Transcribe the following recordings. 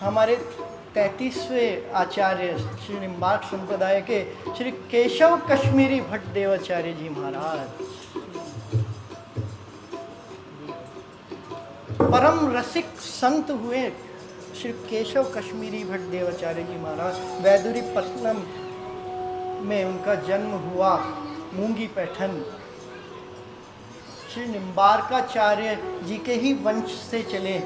हमारे 33वें आचार्य श्री निम्बार्क संप्रदाय के श्री केशव कश्मीरी भट्ट देवाचार्य जी महाराज, परम रसिक संत हुए श्री केशव कश्मीरी भट्ट देवाचार्य जी महाराज। वैदुरी पत्तनम में उनका जन्म हुआ, मूंगी पैठन। श्री निम्बार्काचार्य जी के ही वंश से चले,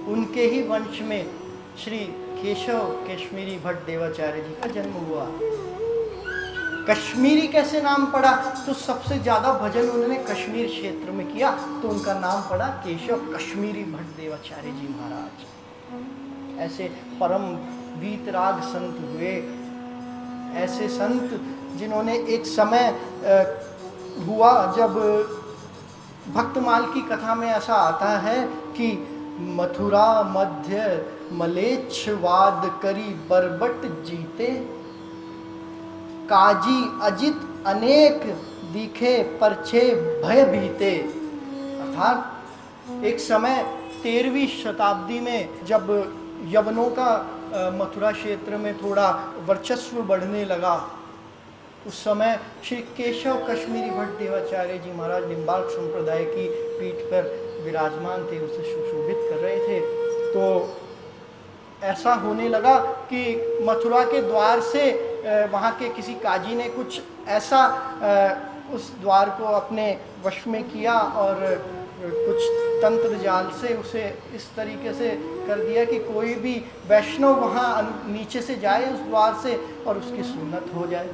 उनके ही वंश में श्री केशव कश्मीरी भट्ट देवाचार्य जी का जन्म हुआ। कश्मीरी कैसे नाम पड़ा? तो सबसे ज़्यादा भजन उन्होंने कश्मीर क्षेत्र में किया, तो उनका नाम पड़ा केशव कश्मीरी भट्ट देवाचार्य जी महाराज। ऐसे परम वीतराग संत हुए, ऐसे संत जिन्होंने एक समय हुआ जब भक्तमाल की कथा में ऐसा आता है कि मथुरा मध्य मलेच्छवाद करी बरबट जीते, काजी अजित अनेक दिखे परछे भय बीते। अर्थात एक समय 13वीं शताब्दी में जब यवनों का मथुरा क्षेत्र में थोड़ा वर्चस्व बढ़ने लगा, उस समय श्री केशव कश्मीरी भट्ट देवाचार्य जी महाराज निम्बार्क संप्रदाय की पीठ पर विराजमान थे, उसे सुशोभित कर रहे थे। तो ऐसा होने लगा कि मथुरा के द्वार से वहाँ के किसी काजी ने कुछ ऐसा उस द्वार को अपने वश में किया और कुछ तंत्र जाल से उसे इस तरीके से कर दिया कि कोई भी वैष्णव वहाँ नीचे से जाए उस द्वार से और उसकी सुन्नत हो जाए।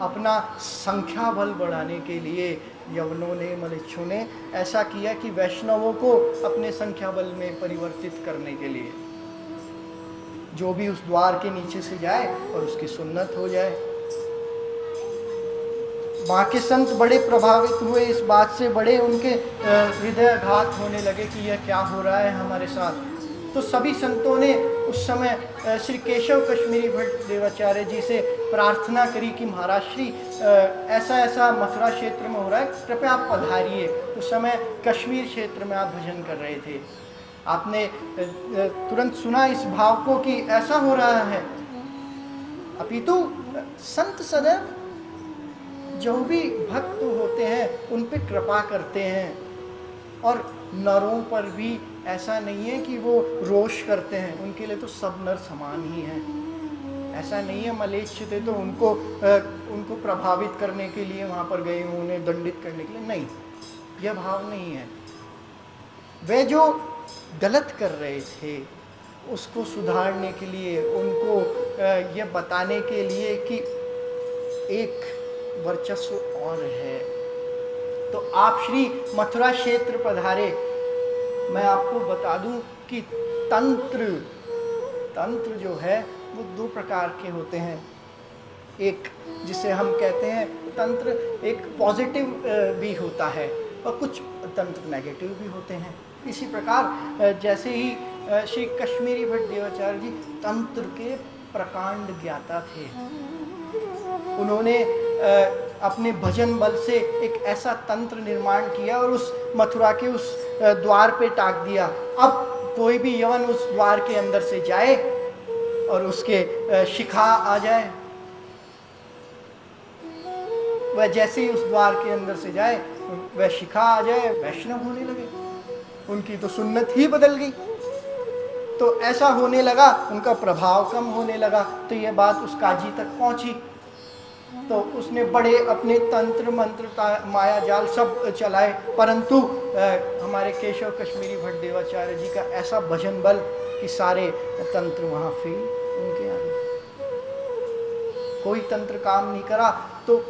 अपना संख्या बल बढ़ाने के लिए यवनों ने, मलेच्छों ने ऐसा किया कि वैष्णवों को अपने संख्या बल में परिवर्तित करने के लिए जो भी उस द्वार के नीचे से जाए और उसकी सुन्नत हो जाए। वहाँ के संत बड़े प्रभावित हुए इस बात से, बड़े उनके हृदयाघात होने लगे कि यह क्या हो रहा है हमारे साथ। तो सभी संतों ने उस समय श्री केशव कश्मीरी भट्ट देवाचार्य जी से प्रार्थना करी कि महाराज श्री ऐसा ऐसा मथुरा क्षेत्र में हो रहा है, कृपया आप पधारिए। उस समय कश्मीर क्षेत्र में आप भजन कर रहे थे, आपने तुरंत सुना इस भाव को कि ऐसा हो रहा है। अपितु संत सदैव जो भी भक्त होते हैं उन पे कृपा करते हैं, और नरों पर भी ऐसा नहीं है कि वो रोष करते हैं, उनके लिए तो सब नर समान ही हैं। ऐसा नहीं है मलेच्छ थे तो उनको प्रभावित करने के लिए वहाँ पर गए, उन्हें दंडित करने के लिए, नहीं, यह भाव नहीं है। वे जो गलत कर रहे थे उसको सुधारने के लिए, उनको यह बताने के लिए कि एक वर्चस्व और है। तो आप श्री मथुरा क्षेत्र पधारे। मैं आपको बता दूं कि तंत्र जो है वो दो प्रकार के होते हैं। एक जिसे हम कहते हैं तंत्र, एक पॉजिटिव भी होता है और कुछ तंत्र नेगेटिव भी होते हैं। इसी प्रकार जैसे ही श्री कश्मीरी भट्ट देवाचार्य जी तंत्र के प्रकांड ज्ञाता थे, उन्होंने अपने भजन बल से एक ऐसा तंत्र निर्माण किया और उस मथुरा के उस द्वार पे टाक दिया। अब कोई भी यवन उस द्वार के अंदर से जाए और उसके शिखा आ जाए, वह जैसे ही उस द्वार के अंदर से जाए वह शिखा आ जाए, वैष्णव होने लगे, उनकी तो सुन्नत ही बदल गई। तो ऐसा होने लगा, उनका प्रभाव कम होने लगा। तो यह बात उस काजी तक पहुंची, तो उसने बड़े अपने तंत्र मंत्र माया जाल सब चलाए, परंतु हमारे केशव कश्मीरी भट्ट देवाचार्य जी का ऐसा भजन बल कि सारे तंत्र वहाँ फेल उनके आगे, कोई तंत्र काम नहीं करा। तो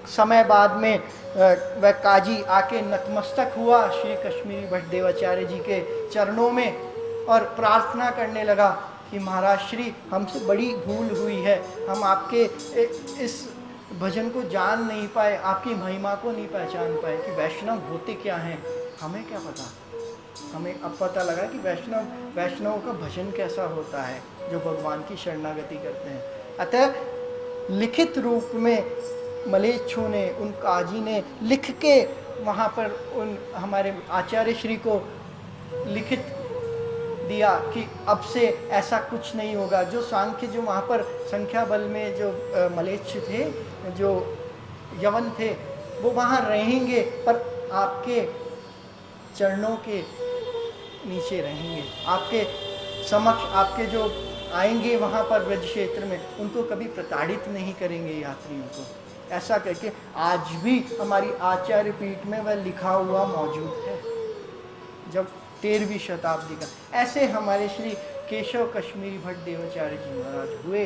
समय बाद में वह काजी आके नतमस्तक हुआ श्री कश्मीरी भट्ट देवाचार्य जी के चरणों में और प्रार्थना करने लगा कि महाराज श्री हमसे बड़ी भूल हुई है, हम आपके इस भजन को जान नहीं पाए, आपकी महिमा को नहीं पहचान पाए कि वैष्णव होते क्या हैं, हमें क्या पता। हमें अब पता लगा कि वैष्णव का भजन कैसा होता है, जो भगवान की शरणागति करते हैं। अतः लिखित रूप में मलेच्छों ने, उन काजी ने लिख के वहाँ पर उन हमारे आचार्य श्री को लिखित दिया कि अब से ऐसा कुछ नहीं होगा। जो सांख्य, जो वहाँ पर संख्या बल में जो मलेच्छ थे, जो यवन थे, वो वहाँ रहेंगे पर आपके चरणों के नीचे रहेंगे, आपके समक्ष, आपके जो आएंगे वहाँ पर ब्रज क्षेत्र में, उनको कभी प्रताड़ित नहीं करेंगे यात्रियों को। ऐसा करके आज भी हमारी आचार्य पीठ में वह लिखा हुआ मौजूद है, जब 13वीं शताब्दी का। ऐसे हमारे श्री केशव कश्मीरी भट्ट देवाचार्य जी महाराज हुए।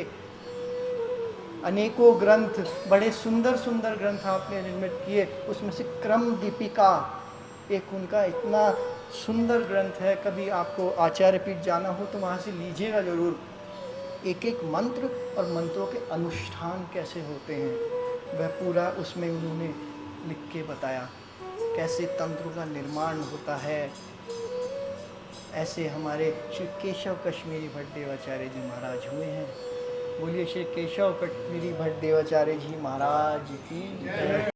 अनेकों ग्रंथ, बड़े सुंदर सुंदर ग्रंथ आपने निर्मित किए। उसमें से क्रम दीपिका एक उनका इतना सुंदर ग्रंथ है। कभी आपको आचार्य पीठ जाना हो तो वहाँ से लीजिएगा ज़रूर। एक एक मंत्र और मंत्रों के अनुष्ठान कैसे होते हैं वह पूरा उसमें उन्होंने लिख के बताया, कैसे तंत्र का निर्माण होता है। ऐसे हमारे श्री केशव कश्मीरी भट्ट देवाचार्य जी महाराज हुए हैं। बोलिए श्री केशव कश्मीरी भट्ट देवाचार्य जी महाराज की जय।